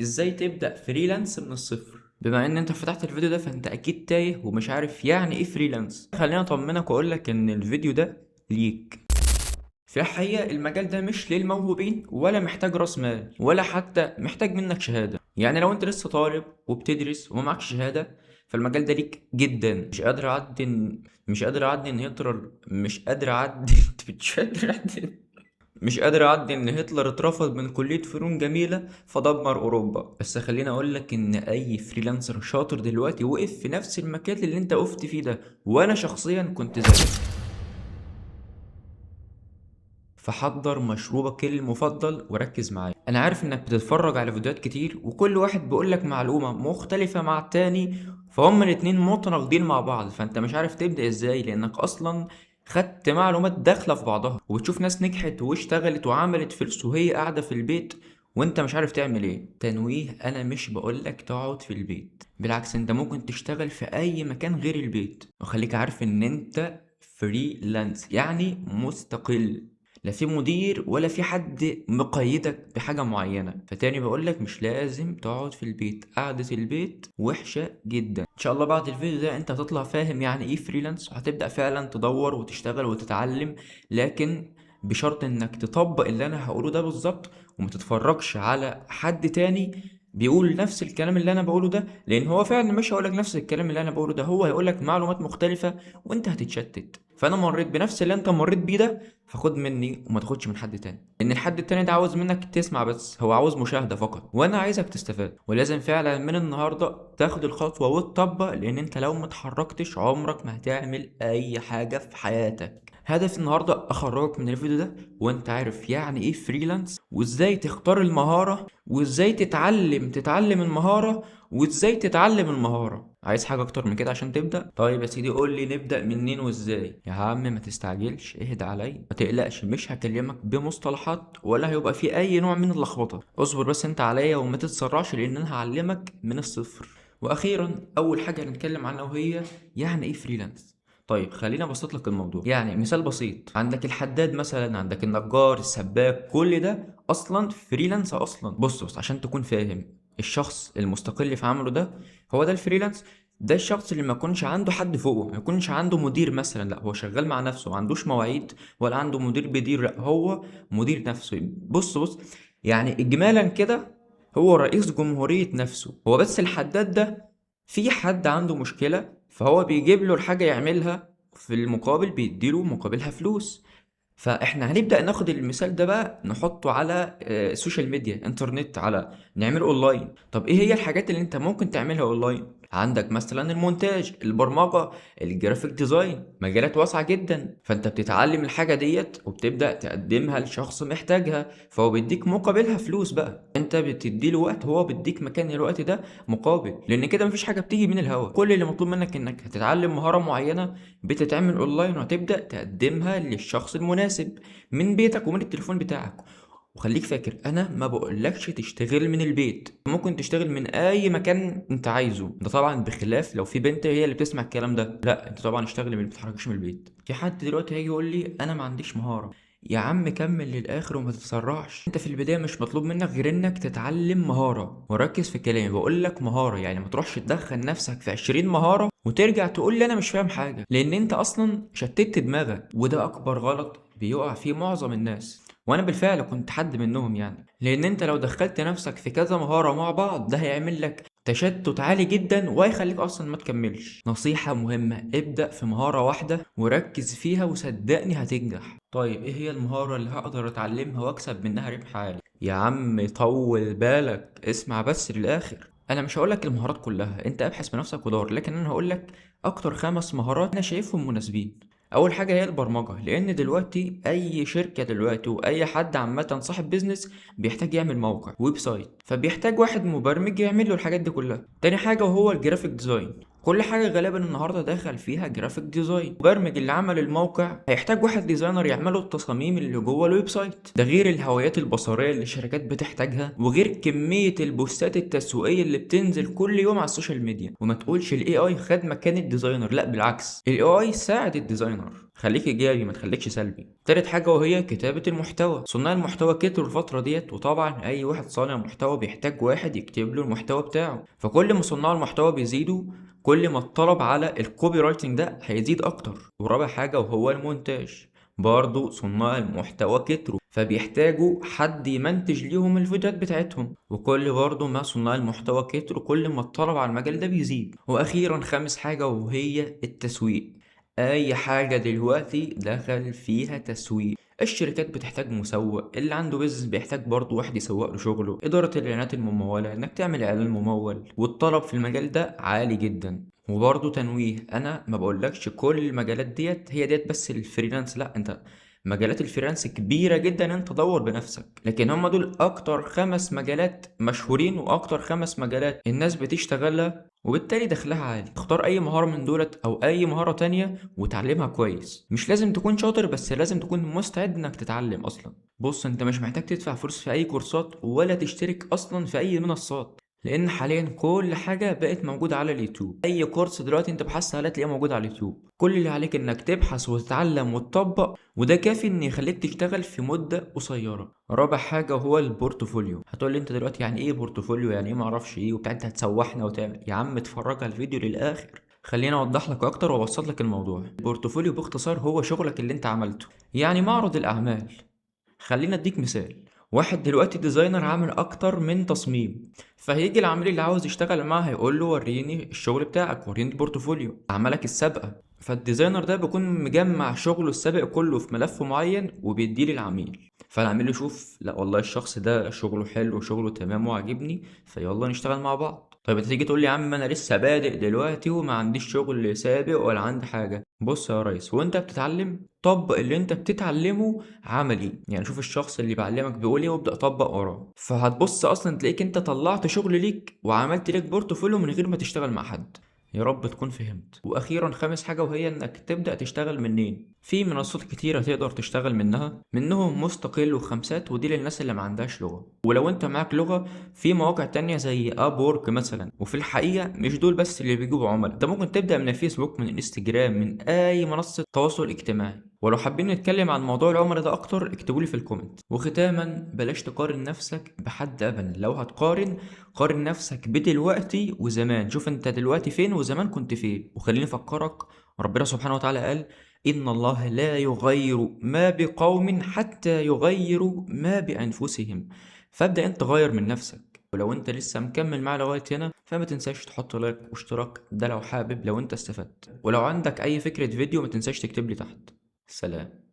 ازاي تبدأ فريلانس من الصفر؟ بما ان انت فتحت الفيديو ده فانت اكيد تايه ومش عارف يعني ايه فريلانس. خليني اطمنك واقول لك ان الفيديو ده ليك. في الحقيقة المجال ده مش للموهوبين ولا محتاج راس مال ولا حتى محتاج منك شهادة. يعني لو انت لسه طالب وبتدرس وما معكش شهادة فالمجال ده ليك جدا. مش قادر اعدي ان هتلر اترفض من كلية فنون جميلة فدمر اوروبا. بس خليني اقول لك ان اي فريلانسر شاطر دلوقتي وقف في نفس المكان اللي انت وقفت فيه ده، وانا شخصيا كنت زيك. فحضر مشروبك المفضل وركز معايا. انا عارف انك بتتفرج على فيديوهات كتير وكل واحد بيقولك معلومة مختلفة مع التاني، فهم الاتنين متناقضين مع بعض، فانت مش عارف تبدأ ازاي لانك اصلا خدت معلومات داخلة في بعضها، وبتشوف ناس نجحت واشتغلت وعملت فلوس وهي قاعدة في البيت وانت مش عارف تعمل ايه. تنويه، انا مش بقولك تقعد في البيت، بالعكس انت ممكن تشتغل في اي مكان غير البيت، وخليك عارف ان انت فريلانس يعني مستقل، لا في مدير ولا في حد مقيدك بحاجة معينة. فتاني بقولك مش لازم تقعد في البيت، قعدة البيت وحشة جدا. ان شاء الله بعد الفيديو ده انت هتطلع فاهم يعني ايه فريلانس وهتبدأ فعلا تدور وتشتغل وتتعلم، لكن بشرط انك تطبق اللي انا هقوله ده بالظبط وما تتفرجش على حد تاني بيقول نفس الكلام اللي انا بقوله ده، لان هو فعلا مش هيقولك نفس الكلام اللي انا بقوله ده، هو هيقولك معلومات مختلفة وانت هتتشتت. فانا مريت بنفس اللي انت مريت بيه ده، فخد مني وما تاخدش من حد تاني، لان الحد التاني ده عاوز منك تسمع بس، هو عاوز مشاهدة فقط، وانا عايزك تستفاد. ولازم فعلا من النهاردة تاخد الخطوة وتطبق، لان انت لو متحركتش عمرك ما هتعمل اي حاجة في حياتك. هدف النهاردة اخرجك من الفيديو ده وانت عارف يعني ايه فريلانس، وازاي تختار المهارة، وازاي تتعلم المهارة، وازاي تتعلم المهارة. عايز حاجة اكتر من كده عشان تبدأ؟ طيب يا سيدي قول لي نبدأ منين وازاي. يا عم ما تستعجلش، اهدى عليا، ما تقلقش، مش هكلمك بمصطلحات ولا هيبقى في اي نوع من اللخبطة. اصبر بس انت عليا وما تتسرعش لان انا هعلمك من الصفر. واخيرا اول حاجة هنتكلم عنها وهي يعني ايه فريلانس. طيب خلينا ابسط لك الموضوع، يعني مثال بسيط، عندك الحداد مثلا، عندك النجار، السباك، كل ده اصلا فريلانس اصلا. بص عشان تكون فاهم، الشخص المستقل في عمله ده هو ده الفريلانس. ده الشخص اللي ما يكونش عنده حد فوقه، ما يكونش عنده مدير مثلا، لا هو شغال مع نفسه، ما عندوش مواعيد ولا عنده مدير بيدير، لا هو مدير نفسه. بص يعني اجمالا كده هو رئيس جمهورية نفسه. هو بس الحداد ده في حد عنده مشكلة فهو بيجيب له الحاجة يعملها، في المقابل بيديله مقابلها فلوس. فاحنا هنبدأ ناخد المثال ده بقى نحطه على السوشيال ميديا، انترنت، على نعمله اونلاين. طب ايه هي الحاجات اللي انت ممكن تعملها اونلاين؟ عندك مثلا المونتاج، البرمجة، الجرافيك ديزاين، مجالات واسعة جدا. فانت بتتعلم الحاجة ديت وبتبدأ تقدمها لشخص محتاجها، فهو بيديك مقابلها فلوس بقى، انت بتديله وقت هو بيديك مكان الوقت ده مقابل، لان كده مفيش حاجة بتيجي من الهوا. كل اللي مطلوب منك انك هتتعلم مهارة معينة بتتعمل اونلاين وهتبدأ تقدمها للشخص المناسب من بيتك ومن التليفون بتاعك. وخليك فاكر انا ما بقولكش تشتغل من البيت، ممكن تشتغل من اي مكان انت عايزه، ده طبعا بخلاف لو في بنت هي اللي بتسمع الكلام ده، لا انت طبعا اشتغل ما تتحركش من البيت. في حد دلوقتي هيجي يقول لي انا ما عنديش مهارة، يا عم كمل للاخر وما تتسرعش. انت في البدايه مش مطلوب منك غير انك تتعلم مهاره، وركز في كلامي بقول لك مهاره، يعني ما تروحش تدخل نفسك في 20 مهاره وترجع تقول لي انا مش فاهم حاجه، لان انت اصلا شتت دماغك، وده اكبر غلط بيقع فيه معظم الناس، وانا بالفعل كنت حد منهم. يعني لان انت لو دخلت نفسك في كذا مهاره مع بعض ده هيعمل لك تشتت عالي جدا وهيخليك اصلا ما تكملش. نصيحة مهمة، ابدأ في مهارة واحدة وركز فيها وصدقني هتنجح. طيب ايه هي المهارة اللي هقدر اتعلمها واكسب منها ربح عالي؟ يا عم طول بالك، اسمع بس للاخر. انا مش هقولك المهارات كلها، انت ابحث بنفسك ودور، لكن انا هقولك اكتر 5 مهارات انا شايفهم مناسبين. اول حاجه هي البرمجه، لان دلوقتي اي شركه دلوقتي واي حد عامه صاحب بيزنس بيحتاج يعمل موقع ويب سايت، فبيحتاج واحد مبرمج يعمل له الحاجات دي كلها. تاني حاجه وهو الجرافيك ديزاين، كل حاجة غالبا النهاردة داخل فيها جرافيك ديزاين. المبرمج اللي عمل الموقع هيحتاج واحد ديزاينر يعمله التصاميم اللي جوه الويب سايت، ده غير الهويات البصرية اللي الشركات بتحتاجها، وغير كمية البوستات التسويقية اللي بتنزل كل يوم على السوشيال ميديا. وما تقولش الاي اي خد مكان الديزاينر، لا بالعكس، الاي اي ساعد الديزاينر. خليك ايجابي ما تخليكش سلبي. تالت حاجة وهي كتابة المحتوى. صناع المحتوى كتروا الفترة ديت، وطبعا اي واحد صانع محتوى بيحتاج واحد يكتب له المحتوى بتاعه. فكل ما صناع المحتوى بيزيدوا كل ما الطلب على الكوبي رايتنج ده هيزيد اكتر. ورابع حاجة وهو المونتاج. برضو صناع المحتوى كتروا فبيحتاجوا حد يمنتج ليهم الفيديوهات بتاعتهم. وكل برضو ما صناع المحتوى كتروا كل ما الطلب على المجال ده بيزيد. واخيرا خامس حاجة وهي التسويق. اي حاجة دلوقتي دخل فيها تسويق. الشركات بتحتاج مسوق، اللي عنده بيزنس بيحتاج برضه واحد يسوق له شغله، إدارة الإعلانات الممولة إنك تعمل إعلان ممول، والطلب في المجال ده عالي جدا. وبرضه تنويه، أنا ما بقولكش كل المجالات ديت هي ديت بس الفريلانس، لأ، أنت مجالات الفريلانس كبيرة جدا، انت دور بنفسك. لكن هم دول اكتر 5 مجالات مشهورين واكتر 5 مجالات الناس بتشتغلها وبالتالي دخلها عالي. اختار اي مهارة من دولت او اي مهارة تانية وتعلمها كويس. مش لازم تكون شاطر، بس لازم تكون مستعد انك تتعلم اصلا. بص، انت مش محتاج تدفع فلوس في اي كورسات ولا تشترك اصلا في اي منصات، لان حاليا كل حاجة بقت موجودة على اليوتيوب. اي كورس دلوقتي انت بحثت عليه تلاقيه موجود على اليوتيوب. كل اللي عليك انك تبحث وتتعلم وتطبق، وده كافي ان يخليك تشتغل في مدة قصيرة. رابع حاجة هو البورتفوليو. هتقول لي انت دلوقتي يعني ايه بورتفوليو، يعني ايه معرفش ايه وبتاع، انت هتسوحنا وتعمل. يا عم اتفرج على الفيديو للاخر، خليني اوضح لك اكتر وابسط لك الموضوع. البورتفوليو باختصار هو شغلك اللي انت عملته، يعني معرض الاعمال. خلينا اديك مثال. واحد دلوقتي ديزاينر عامل اكتر من تصميم، فهيجي العميل اللي عاوز يشتغل معاه هيقول له وريني الشغل بتاعك، وريني البورتفوليو، اعمالك السابقه. فالديزاينر ده بيكون مجمع شغله السابق كله في ملف معين وبيديه للعميل. فالعميل يشوف لا والله الشخص ده شغله حلو وشغله تمام وعاجبني، فيلا نشتغل مع بعض. طيب انت تيجي تقول لي يا عم انا لسه بادئ دلوقتي وما عنديش شغل سابق ولا عندي حاجه. بص يا ريس، وانت بتتعلم طبق اللي انت بتتعلمه عملي. يعني شوف الشخص اللي بعلمك بيقول ايه وابدأ طبق وراه. فهتبص اصلا تلاقيك انت طلعت شغل ليك وعملت ليك بورتفوليو من غير ما تشتغل مع حد. يا رب تكون فهمت. واخيرا خامس حاجة وهي انك تبدأ تشتغل منين. في منصات كتيرة تقدر تشتغل منهم مستقل وخمسات، ودي للناس اللي ما عندهاش لغة. ولو انت معاك لغة، في مواقع تانية زي اب وورك مثلا. وفي الحقيقة مش دول بس اللي بيجيبوا عملاء، انت ممكن تبدأ من الفيسبوك، من الانستجرام، من اي منصة تواصل اجتماعي. ولو حابين نتكلم عن موضوع العملاء ده اكتر اكتبولي في الكومنت. وختاما، بلاش تقارن نفسك بحد ابدا. لو هتقارن، قارن نفسك بدلوقتي وزمان. شوف انت دلوقتي فين وزمان كنت فين. وخليني افكرك، ربنا سبحانه وتعالى قال إن الله لا يغير ما بقوم حتى يغيروا ما بأنفسهم. فابدأ انت غير من نفسك. ولو انت لسه مكمل معايا لغاية هنا، فما تنساش تحط لايك واشتراك، ده لو حابب، لو انت استفدت. ولو عندك اي فكرة فيديو ما تنساش تكتب لي تحت. سلام.